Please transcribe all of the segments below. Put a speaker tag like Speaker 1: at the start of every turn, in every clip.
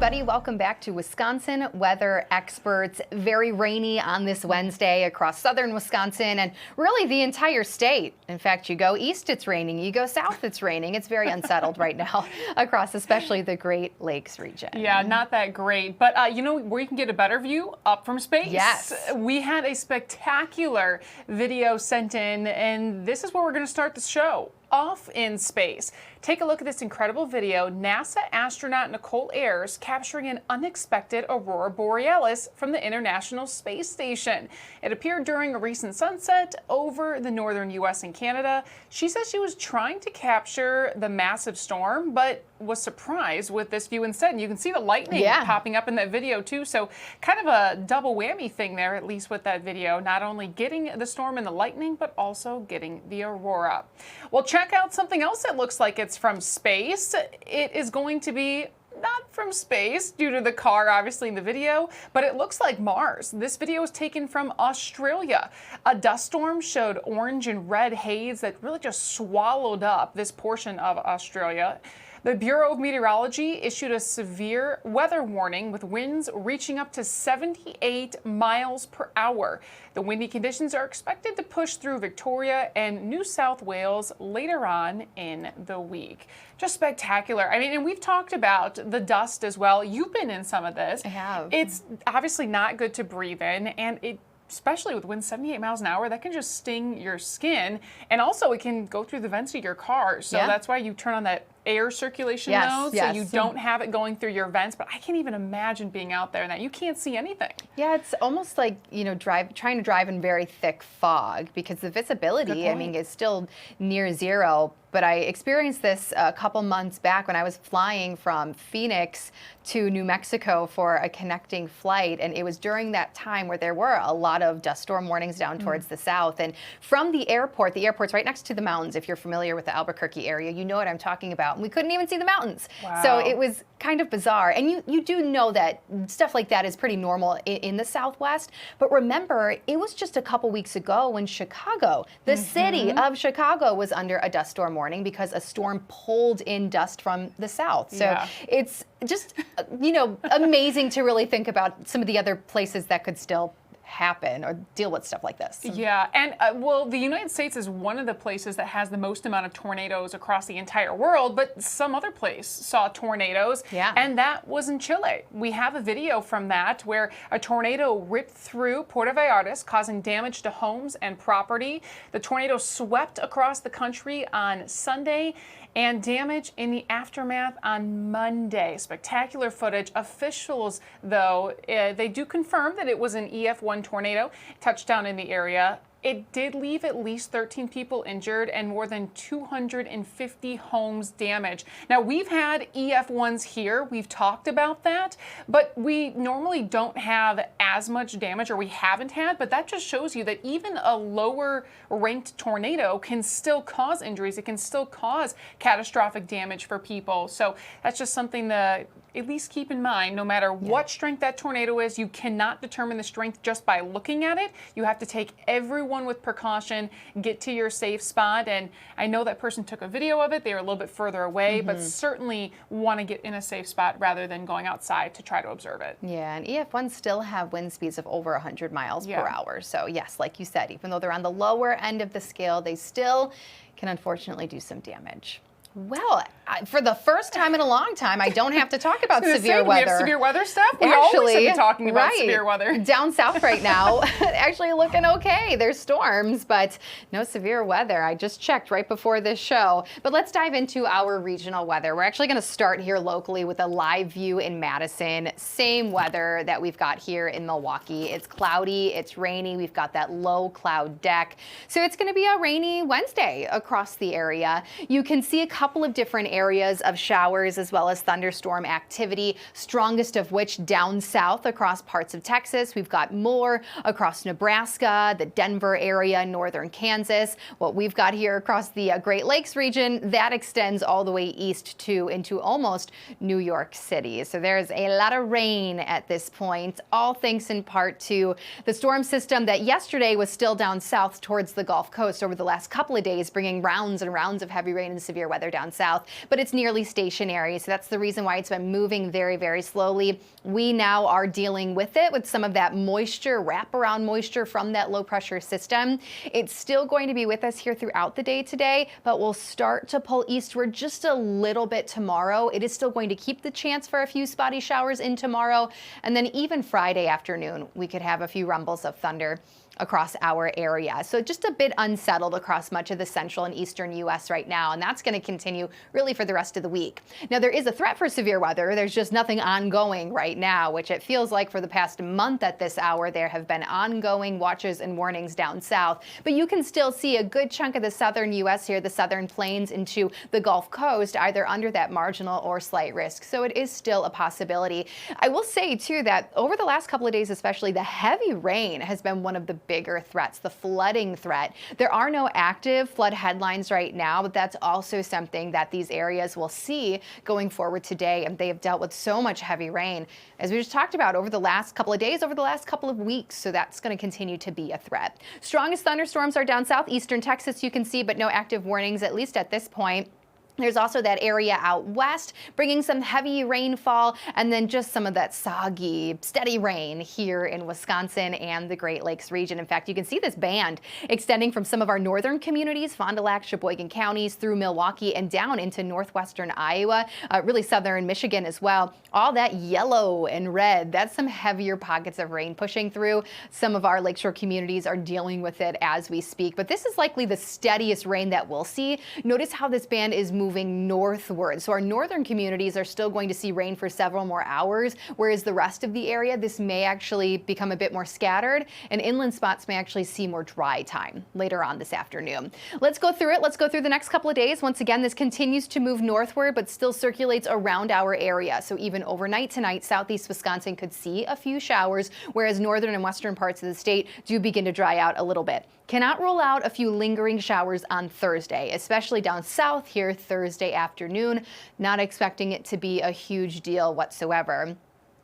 Speaker 1: everybody. Welcome back to Wisconsin Weather Experts. Very rainy on this Wednesday across southern Wisconsin and really the entire state. In fact, you go east, it's raining. You go south, it's raining. It's very unsettled right now across especially the Great Lakes region.
Speaker 2: Yeah, not that great. But you know where you can get a better view? Up from space.
Speaker 1: Yes.
Speaker 2: We had a spectacular video sent in, and this is where we're going to start the show. Off in space. Take a look at this incredible video. NASA astronaut Nicole Ayers capturing an unexpected aurora borealis from the International Space Station. It appeared during a recent sunset over the northern U.S. and Canada. She says she was trying to capture the massive storm, but was surprised with this view instead. And you can see the lightning popping up in that video too. So kind of a double whammy thing there, at least with that video. Not only getting the storm and the lightning, but also getting the aurora. Well, check out something else that looks like it's from space. It is going to be not from space due to the car obviously in the video, but it looks like Mars. This video was taken from Australia. A dust storm showed orange and red haze that really just swallowed up this portion of Australia. The Bureau of Meteorology issued a severe weather warning with winds reaching up to 78 miles per hour. The windy conditions are expected to push through Victoria and New South Wales later on in the week. Just spectacular. I mean, and we've talked about the dust as well. You've been in some of this.
Speaker 1: I have.
Speaker 2: It's obviously not good to breathe in, and especially with winds 78 miles an hour, that can just sting your skin. And also it can go through the vents of your car. So that's why you turn on that air circulation mode, so you don't have it going through your vents. But I can't even imagine being out there and that you can't see anything.
Speaker 1: Yeah, it's almost like, you know, trying to drive in very thick fog because the visibility, I mean, is still near zero. But I experienced this a couple months back when I was flying from Phoenix to New Mexico for a connecting flight. And it was during that time where there were a lot of dust storm warnings down towards the south. And from the airport's right next to the mountains. If you're familiar with the Albuquerque area, you know what I'm talking about. And we couldn't even see the mountains.
Speaker 2: Wow.
Speaker 1: So it was kind of bizarre. And you do know that stuff like that is pretty normal in the Southwest. But remember, it was just a couple weeks ago when Chicago, the city of Chicago, was under a dust storm warning because a storm pulled in dust from the south. So it's just, you know, amazing to really think about some of the other places that could still happen or deal with stuff like this.
Speaker 2: Yeah, and well, the United States is one of the places that has the most amount of tornadoes across the entire world, but some other place saw tornadoes, and that was in Chile. We have a video from that where a tornado ripped through Puerto Vallarta, causing damage to homes and property. The tornado swept across the country on Sunday, and damage in the aftermath on Monday. Spectacular footage. Officials, though, they do confirm that it was an EF1 tornado, touched down in the area. It did leave at least 13 people injured and more than 250 homes damaged. Now, we've had EF1s here. We've talked about that, but we normally don't have as much damage, or we haven't had, but that just shows you that even a lower ranked tornado can still cause injuries. It can still cause catastrophic damage for people. So that's just something to at least keep in mind. No matter what strength that tornado is, you cannot determine the strength just by looking at it. You have to take everyone with precaution, get to your safe spot. And I know that person took a video of it. They were a little bit further away, but certainly want to get in a safe spot rather than going outside to try to observe it.
Speaker 1: Yeah, and EF1s still have wind speeds of over 100 miles per hour. So yes, like you said, even though they're on the lower end of the scale, they still can unfortunately do some damage. Well, for the first time in a long time, I don't have to talk about severe weather.
Speaker 2: We have severe weather stuff? We
Speaker 1: actually,
Speaker 2: always have been talking about severe weather.
Speaker 1: Down south right now, actually looking okay. There's storms, but no severe weather. I just checked right before this show. But let's dive into our regional weather. We're actually going to start here locally with a live view in Madison. Same weather that we've got here in Milwaukee. It's cloudy, it's rainy. We've got that low cloud deck. So it's going to be a rainy Wednesday across the area. You can see a couple of different areas of showers as well as thunderstorm activity, strongest of which down south across parts of Texas. We've got more across Nebraska, the Denver area, northern Kansas. What we've got here across the Great Lakes region, that extends all the way east into almost New York City. So there's a lot of rain at this point, all thanks in part to the storm system that yesterday was still down south towards the Gulf Coast over the last couple of days, bringing rounds and rounds of heavy rain and severe weather down south. but it's nearly stationary. So that's the reason why it's been moving very, very slowly. We now are dealing with it with some of that moisture, wraparound moisture from that low pressure system. It's still going to be with us here throughout the day today, but we'll start to pull eastward just a little bit tomorrow. It is still going to keep the chance for a few spotty showers in tomorrow. And then even Friday afternoon, we could have a few rumbles of thunder across our area. So just a bit unsettled across much of the central and eastern U.S. right now, and that's going to continue really for the rest of the week. Now, there is a threat for severe weather. There's just nothing ongoing right now, which it feels like for the past month at this hour, there have been ongoing watches and warnings down south. But you can still see a good chunk of the southern U.S. here, the southern plains into the Gulf Coast, either under that marginal or slight risk. So it is still a possibility. I will say, too, that over the last couple of days, especially, the heavy rain has been one of the bigger threats, the flooding threat. There are no active flood headlines right now, but that's also something that these areas will see going forward today. And they have dealt with so much heavy rain, as we just talked about, over the last couple of days, over the last couple of weeks. So that's going to continue to be a threat. Strongest thunderstorms are down southeastern Texas, you can see, but no active warnings, at least at this point. There's also that area out west bringing some heavy rainfall, and then just some of that soggy, steady rain here in Wisconsin and the Great Lakes region. In fact, you can see this band extending from some of our northern communities, Fond du Lac, Sheboygan counties, through Milwaukee and down into northwestern Iowa, really southern Michigan as well. All that yellow and red, that's some heavier pockets of rain pushing through. Some of our lakeshore communities are dealing with it as we speak, but this is likely the steadiest rain that we'll see. Notice how this band is moving northward. So our northern communities are still going to see rain for several more hours, whereas the rest of the area, this may actually become a bit more scattered, and inland spots may actually see more dry time later on this afternoon. Let's go through it. Let's go through the next couple of days. Once again, this continues to move northward, but still circulates around our area. So even overnight tonight, southeast Wisconsin could see a few showers, whereas northern and western parts of the state do begin to dry out a little bit. Cannot rule out a few lingering showers on Thursday, especially down south here Thursday afternoon. Not expecting it to be a huge deal whatsoever.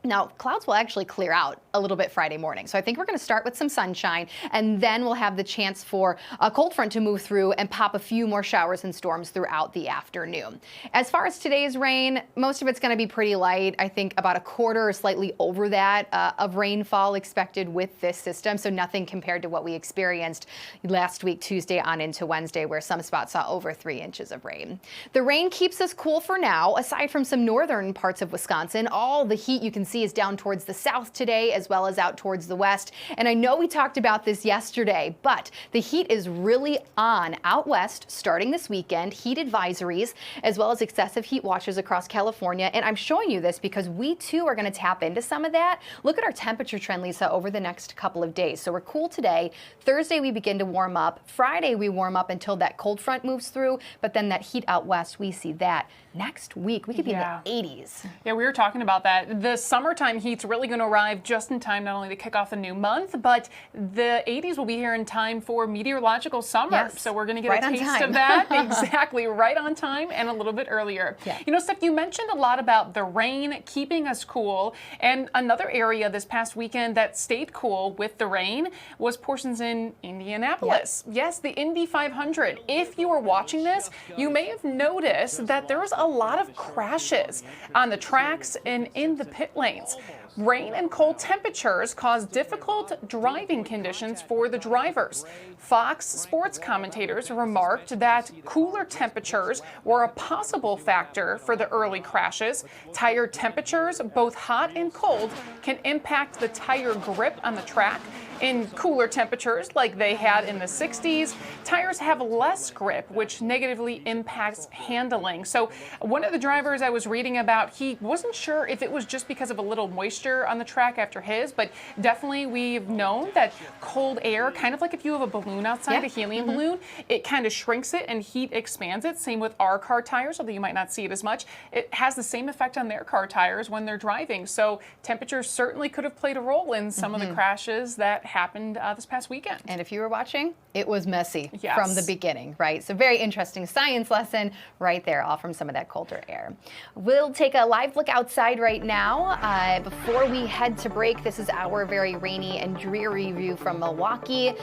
Speaker 1: Now, clouds will actually clear out a little bit Friday morning. So I think we're going to start with some sunshine, and then we'll have the chance for a cold front to move through and pop a few more showers and storms throughout the afternoon. As far as today's rain, most of it's going to be pretty light. I think about a quarter or slightly over that of rainfall expected with this system. So nothing compared to what we experienced last week, Tuesday on into Wednesday, where some spots saw over 3 inches of rain. The rain keeps us cool for now. Aside from some northern parts of Wisconsin, all the heat you can see is down towards the south today, as well as out towards the west. And I know we talked about this yesterday, but the heat is really on out west starting this weekend. Heat advisories, as well as excessive heat watches across California. And I'm showing you this because we too are going to tap into some of that. Look at our temperature trend, Lisa, over the next couple of days. So we're cool today. Thursday, we begin to warm up. Friday, we warm up until that cold front moves through. But then that heat out west, we see that next week. We could be in the 80s.
Speaker 2: Yeah, we were talking about that. The summertime heat's really going to arrive just in time, not only to kick off the new month, but the 80s will be here in time for meteorological summer.
Speaker 1: Yes,
Speaker 2: so we're going to get
Speaker 1: right
Speaker 2: a taste of that. Exactly, right on time and a little bit earlier.
Speaker 1: Yeah.
Speaker 2: You know, Steph, you mentioned a lot about the rain keeping us cool, and another area this past weekend that stayed cool with the rain was portions in Indianapolis. Yep. Yes, the Indy 500. If you were watching this, you may have noticed that there was a lot of crashes on the tracks and in the pit lanes. Rain and cold temperatures caused difficult driving conditions for the drivers. Fox Sports commentators remarked that cooler temperatures were a possible factor for the early crashes. Tire temperatures, both hot and cold, can impact the tire grip on the track. In cooler temperatures like they had in the 60s, tires have less grip, which negatively impacts handling. So one of the drivers I was reading about, he wasn't sure if it was just because of a little moisture on the track after his, but definitely we've known that cold air, kind of like if you have a balloon outside, a helium balloon, it kind of shrinks it and heat expands it. Same with our car tires, although you might not see it as much. It has the same effect on their car tires when they're driving. So temperatures certainly could have played a role in some of the crashes that happened this past weekend.
Speaker 1: And if you were watching, it was messy
Speaker 2: Yes.
Speaker 1: from the beginning, right? So very interesting science lesson right there, all from some of that colder air. We'll take a live look outside right now. Before we head to break, this is our very rainy and dreary view from Milwaukee.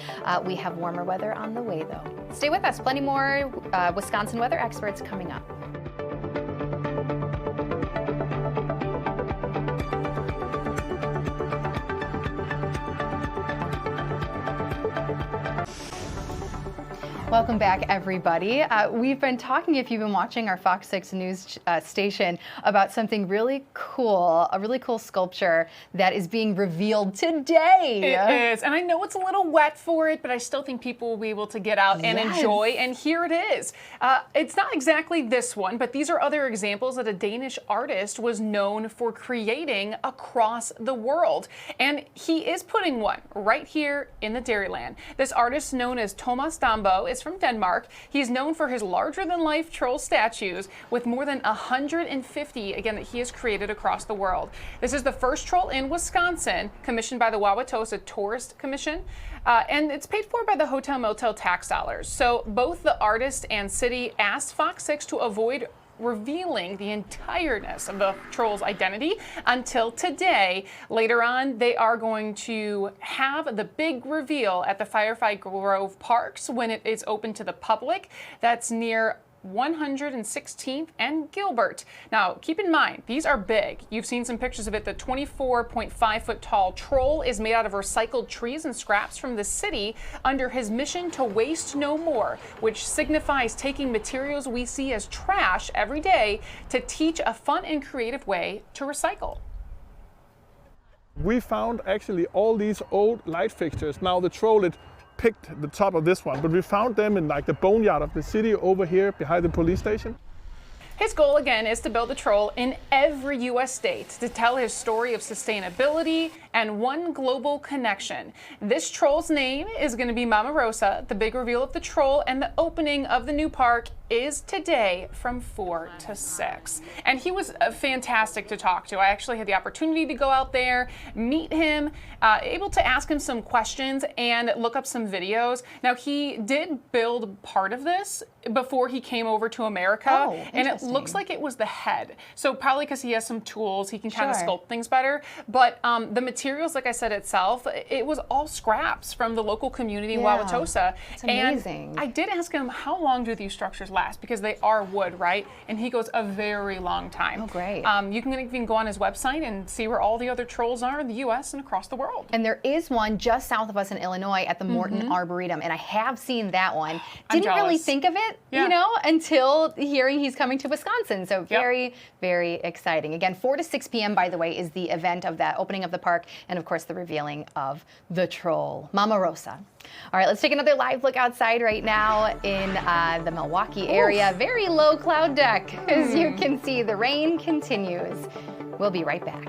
Speaker 1: We have warmer weather on the way, though. Stay with us. Plenty more Wisconsin weather experts coming up. Welcome back, everybody. We've been talking, if you've been watching our Fox 6 News station, about something really cool, a really cool sculpture that is being revealed today.
Speaker 2: It is, and I know it's a little wet for it, but I still think people will be able to get out and enjoy, and here it is. It's not exactly this one, but these are other examples that a Danish artist was known for creating across the world, and he is putting one right here in the Dairyland. This artist, known as Thomas Dambo, is from Denmark. He's known for his larger-than-life troll statues with more than 150, again, that he has created across the world. This is the first troll in Wisconsin, commissioned by the Wauwatosa Tourist Commission, and it's paid for by the hotel motel tax dollars. So both the artist and city asked Fox 6 to avoid revealing the entireness of the troll's identity until today. Later on, they are going to have the big reveal at the Firefly Grove Parks when it is open to the public. That's near 116th and Gilbert. Now, keep in mind, these are big. You've seen some pictures of it. The 24.5-foot tall troll is made out of recycled trees and scraps from the city under his mission to waste no more, which signifies taking materials we see as trash every day to teach a fun and creative way to recycle.
Speaker 3: We found actually all these old light fixtures. Now the troll, it picked the top of this one, but we found them in like the boneyard of the city over here behind the police station.
Speaker 2: His goal, again, is to build a troll in every U.S. state to tell his story of sustainability and one global connection. This troll's name is going to be Mama Rosa. The big reveal of the troll and the opening of the new park is today from 4 to 6. And he was fantastic to talk to. I actually had the opportunity to go out there, meet him, able to ask him some questions and look up some videos. Now, he did build part of this before he came over to America, and it looks like it was the head. So probably because he has some tools, he can kind of sculpt things better. But the materials, like I said itself, it was all scraps from the local community in Wauwatosa.
Speaker 1: It's amazing.
Speaker 2: And I did ask him, how long do these structures last? Because they are wood, right? And he goes, a very long time.
Speaker 1: Oh, great.
Speaker 2: You can even go on his website and see where all the other trolls are in the U.S. and across the world.
Speaker 1: And there is one just south of us in Illinois at the Morton Arboretum, and I have seen that one. Didn't really think of it, you know, until hearing he's coming to Wisconsin. So very, very exciting. Again, 4 to 6 p.m., by the way, is the event of that opening of the park, and of course the revealing of the troll, Mama Rosa. All right, let's take another live look outside right now in the Milwaukee area. Very low cloud deck. As you can see, the rain continues. We'll be right back.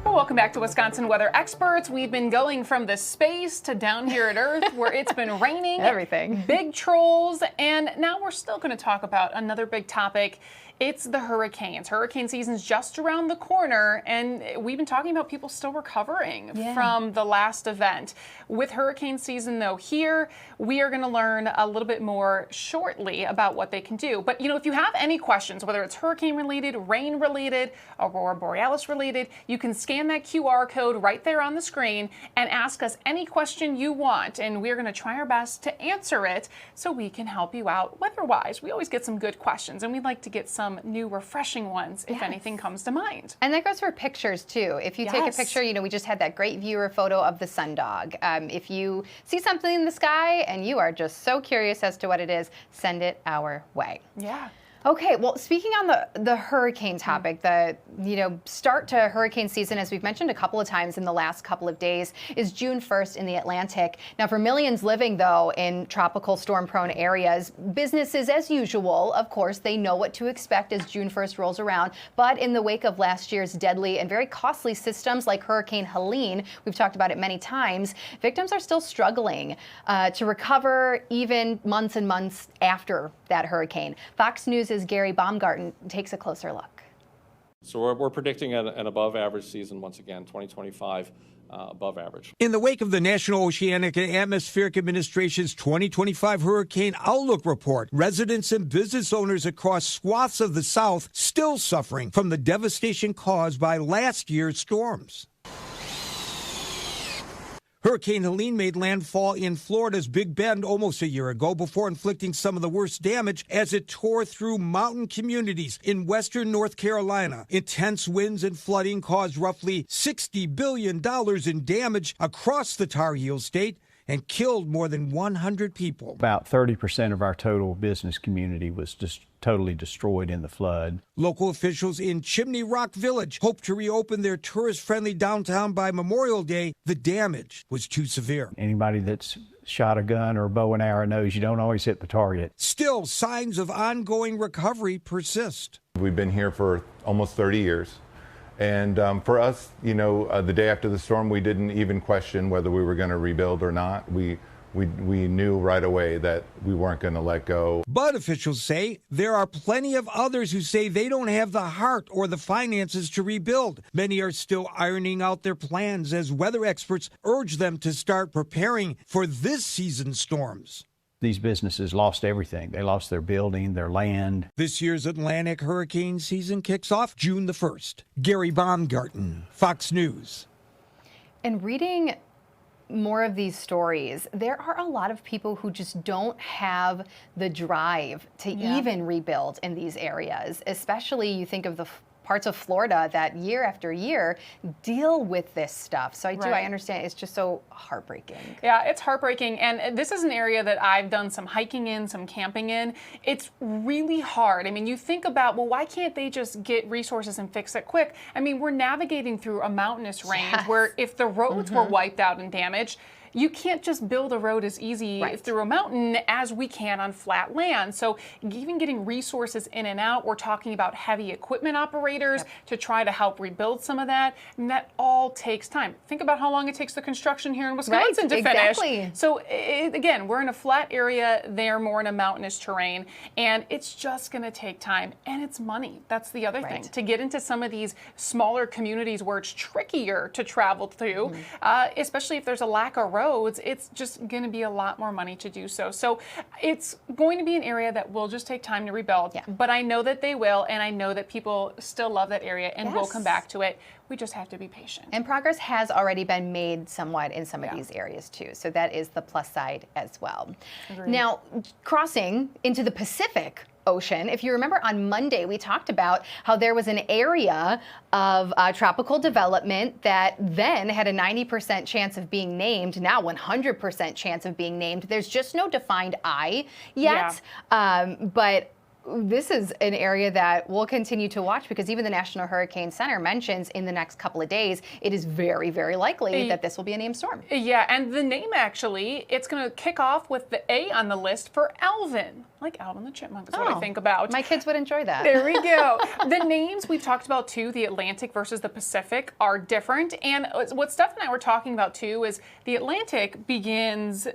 Speaker 2: Welcome back to Wisconsin Weather Experts. We've been going from the space to down here at Earth where it's been raining.
Speaker 1: Everything.
Speaker 2: Big trolls. And now we're still going to talk about another big topic. It's the hurricanes. Hurricane season's just around the corner, and we've been talking about people still recovering from the last event. With hurricane season, though, here, we are going to learn a little bit more shortly about what they can do. But, you know, if you have any questions, whether it's hurricane-related, rain-related, aurora borealis-related, you can scan that QR code right there on the screen and ask us any question you want, and we're going to try our best to answer it so we can help you out weather-wise. We always get some good questions, and we'd like to get some new refreshing ones if anything comes to mind.
Speaker 1: And that goes for pictures too. If you take a picture, you know, we just had that great viewer photo of the sundog. If you see something in the sky and you are just so curious as to what it is, send it our way.
Speaker 2: Yeah.
Speaker 1: Okay, well, speaking on the hurricane topic, the start to hurricane season, as we've mentioned a couple of times in the last couple of days, is June 1st in the Atlantic. Now, for millions living, though, in tropical storm-prone areas, business is as usual. Of course, they know what to expect as June 1st rolls around. But in the wake of last year's deadly and very costly systems like Hurricane Helene, we've talked about it many times, victims are still struggling to recover even months and months after that hurricane. Fox News' Gary Baumgarten takes a closer look.
Speaker 4: So we're predicting an above average season once again, 2025 above average.
Speaker 5: In the wake of the National Oceanic and Atmospheric Administration's 2025 Hurricane Outlook Report, residents and business owners across swaths of the South still suffering from the devastation caused by last year's storms. Hurricane Helene made landfall in Florida's Big Bend almost a year ago before inflicting some of the worst damage as it tore through mountain communities in western North Carolina. Intense winds and flooding caused roughly $60 billion in damage across the Tar Heel state and killed more than 100 people.
Speaker 6: About 30% of our total business community was just totally destroyed in the flood.
Speaker 5: Local officials in Chimney Rock Village hope to reopen their tourist-friendly downtown by Memorial Day. The damage was too severe.
Speaker 6: Anybody that's shot a gun or a bow and arrow knows you don't always hit the target.
Speaker 5: Still, signs of ongoing recovery persist.
Speaker 7: We've been here for almost 30 years. And for us, the day after the storm, we didn't even question whether we were going to rebuild or not. We knew right away that we weren't going to let go.
Speaker 5: But officials say there are plenty of others who say they don't have the heart or the finances to rebuild. Many are still ironing out their plans as weather experts urge them to start preparing for this season's storms.
Speaker 6: These businesses lost everything. They lost their building, their land.
Speaker 5: This year's Atlantic hurricane season kicks off June the 1st. Gary Baumgarten, Fox News.
Speaker 1: And reading more of these stories, there are a lot of people who just don't have the drive to even rebuild in these areas. Especially you think of the parts of Florida that year after year deal with this stuff. So I understand it's just so heartbreaking.
Speaker 2: Yeah, it's heartbreaking. And this is an area that I've done some hiking in, some camping in. It's really hard. I mean, you think about, well, why can't they just get resources and fix it quick? I mean, we're navigating through a mountainous range where if the roads were wiped out and damaged, you can't just build a road as easy through a mountain as we can on flat land. So even getting resources in and out, we're talking about heavy equipment operators to try to help rebuild some of that. And that all takes time. Think about how long it takes the construction here in Wisconsin to finish. So again, we're in a flat area. They're more in a mountainous terrain. And it's just going to take time. And it's money. That's the other thing. To get into some of these smaller communities where it's trickier to travel through, especially if there's a lack of roads, it's just going to be a lot more money to do so. So it's going to be an area that will just take time to rebuild. But I know that they will, and I know that people still love that area and will come back to it. We just have to be patient.
Speaker 1: And progress has already been made somewhat in some of these areas too. So that is the plus side as well.
Speaker 2: Agreed.
Speaker 1: Now, crossing into the Pacific Ocean. If you remember on Monday, we talked about how there was an area of tropical development that then had a 90% chance of being named, now 100% chance of being named. There's just no defined eye yet, but this is an area that we'll continue to watch because even the National Hurricane Center mentions in the next couple of days, it is very, very likely that this will be a named storm.
Speaker 2: Yeah, and the name actually, it's going to kick off with the A on the list for Alvin. Like Alvin the Chipmunk is what I think about.
Speaker 1: My kids would enjoy that.
Speaker 2: There we go. The names we've talked about too, the Atlantic versus the Pacific, are different. And what Steph and I were talking about too is the Atlantic begins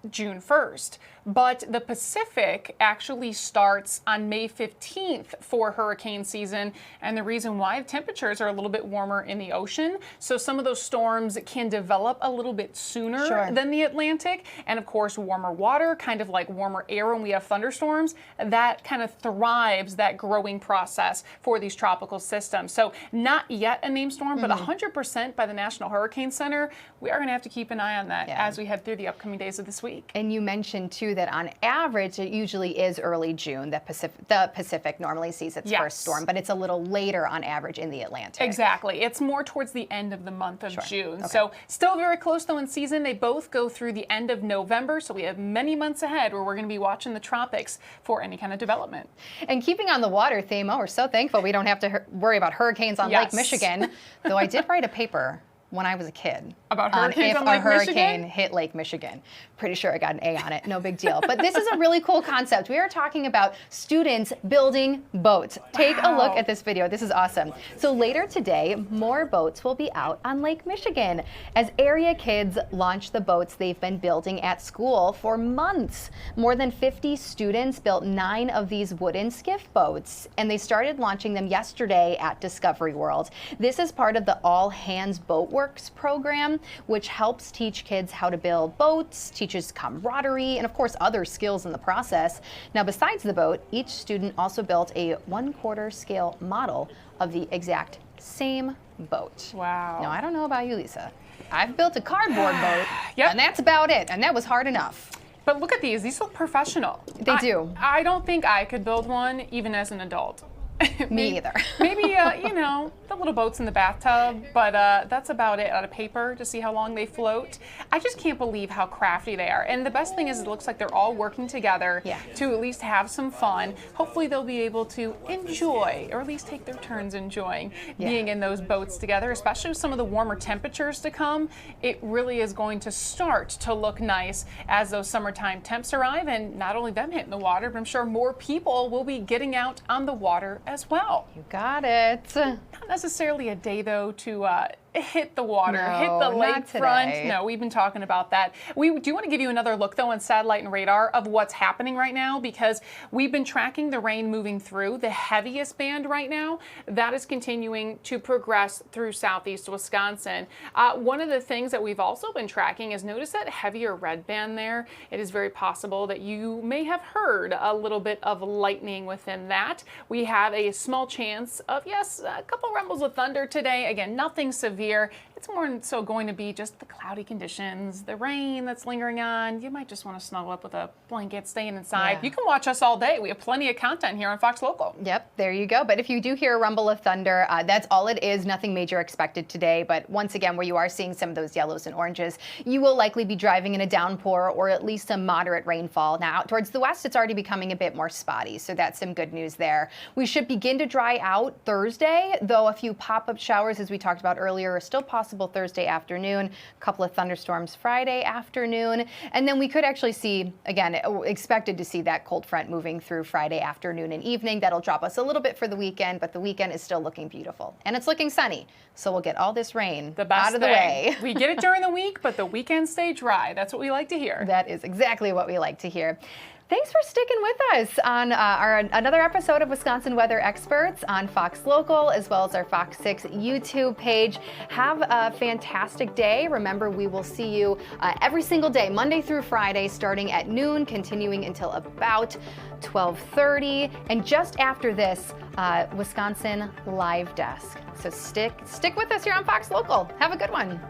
Speaker 2: June 1st. But the Pacific actually starts on May 15th for hurricane season. And the reason why, the temperatures are a little bit warmer in the ocean. So some of those storms can develop a little bit sooner than the Atlantic. And of course, warmer water, kind of like warmer air when we have thunderstorms, that kind of thrives that growing process for these tropical systems. So not yet a named storm, but 100% by the National Hurricane Center. We are going to have to keep an eye on that as we head through the upcoming days of this week.
Speaker 1: And you mentioned too that on average, it usually is early June that the Pacific normally sees its first storm, but it's a little later on average in the Atlantic.
Speaker 2: Exactly. It's more towards the end of the month of June. So still very close though in season. They both go through the end of November, so we have many months ahead where we're going to be watching the tropics for any kind of development.
Speaker 1: And keeping on the water theme, we're so thankful we don't have to worry about hurricanes on Lake Michigan, though I did write a paper when I was a kid
Speaker 2: about hurricanes on
Speaker 1: Lake Michigan. If a hurricane
Speaker 2: Michigan?
Speaker 1: hit Lake Michigan. Pretty sure I got an A on it. No big deal. But this is a really cool concept. We are talking about students building boats. Take a look at this video. This is awesome. So later today, more boats will be out on Lake Michigan as area kids launch the boats they've been building at school for months. More than 50 students built 9 of these wooden skiff boats, and they started launching them yesterday at Discovery World. This is part of the all hands boat work Parks program, which helps teach kids how to build boats, teaches camaraderie, and of course other skills in the process. Now, besides the boat, each student also built a 1/4 scale model of the exact same boat.
Speaker 2: Wow.
Speaker 1: Now, I don't know about you, Lisa. I've built a cardboard boat,
Speaker 2: Yep.
Speaker 1: and that's about it, and that was hard enough.
Speaker 2: But look at these. These look professional.
Speaker 1: They do.
Speaker 2: I don't think I could build one even as an adult.
Speaker 1: Me either.
Speaker 2: Maybe, you know, the little boats in the bathtub, but that's about it out of paper to see how long they float. I just can't believe how crafty they are. And the best thing is it looks like they're all working together to at least have some fun. Hopefully they'll be able to enjoy, or at least take their turns enjoying being in those boats together, especially with some of the warmer temperatures to come. It really is going to start to look nice as those summertime temps arrive, and not only them hitting the water, but I'm sure more people will be getting out on the water as well.
Speaker 1: You got it.
Speaker 2: Not necessarily a day, though, to hit the water,
Speaker 1: No,
Speaker 2: hit the
Speaker 1: not
Speaker 2: lakefront.
Speaker 1: today.
Speaker 2: No, we've been talking about that. We do want to give you another look, though, on satellite and radar of what's happening right now, because we've been tracking the rain moving through. The heaviest band right now, that is continuing to progress through southeast Wisconsin. One of the things that we've also been tracking is notice that heavier red band there. It is very possible that you may have heard a little bit of lightning within that. We have a small chance of, yes, a couple rumbles of thunder today. Again, nothing severe. It's more so going to be just the cloudy conditions, the rain that's lingering on. You might just want to snuggle up with a blanket, staying inside.
Speaker 1: Yeah.
Speaker 2: You can watch us all day. We have plenty of content here on Fox Local.
Speaker 1: Yep, there you go. But if you do hear a rumble of thunder, that's all it is. Nothing major expected today. But once again, where you are seeing some of those yellows and oranges, you will likely be driving in a downpour or at least a moderate rainfall. Now, out towards the west, it's already becoming a bit more spotty. So that's some good news there. We should begin to dry out Thursday, though a few pop-up showers, as we talked about earlier, are still possible Thursday afternoon, a couple of thunderstorms Friday afternoon, and then we could actually see, again, expected to see that cold front moving through Friday afternoon and evening. That'll drop us a little bit for the weekend, but the weekend is still looking beautiful. And it's looking sunny, so we'll get all this rain out of the way.
Speaker 2: We get it during the week, but the weekends stay dry. That's what we like to hear.
Speaker 1: That is exactly what we like to hear. Thanks for sticking with us on another episode of Wisconsin Weather Experts on Fox Local, as well as our Fox 6 YouTube page. Have a fantastic day. Remember, we will see you every single day, Monday through Friday, starting at noon, continuing until about 12:30. And just after this, Wisconsin Live Desk. So stick with us here on Fox Local. Have a good one.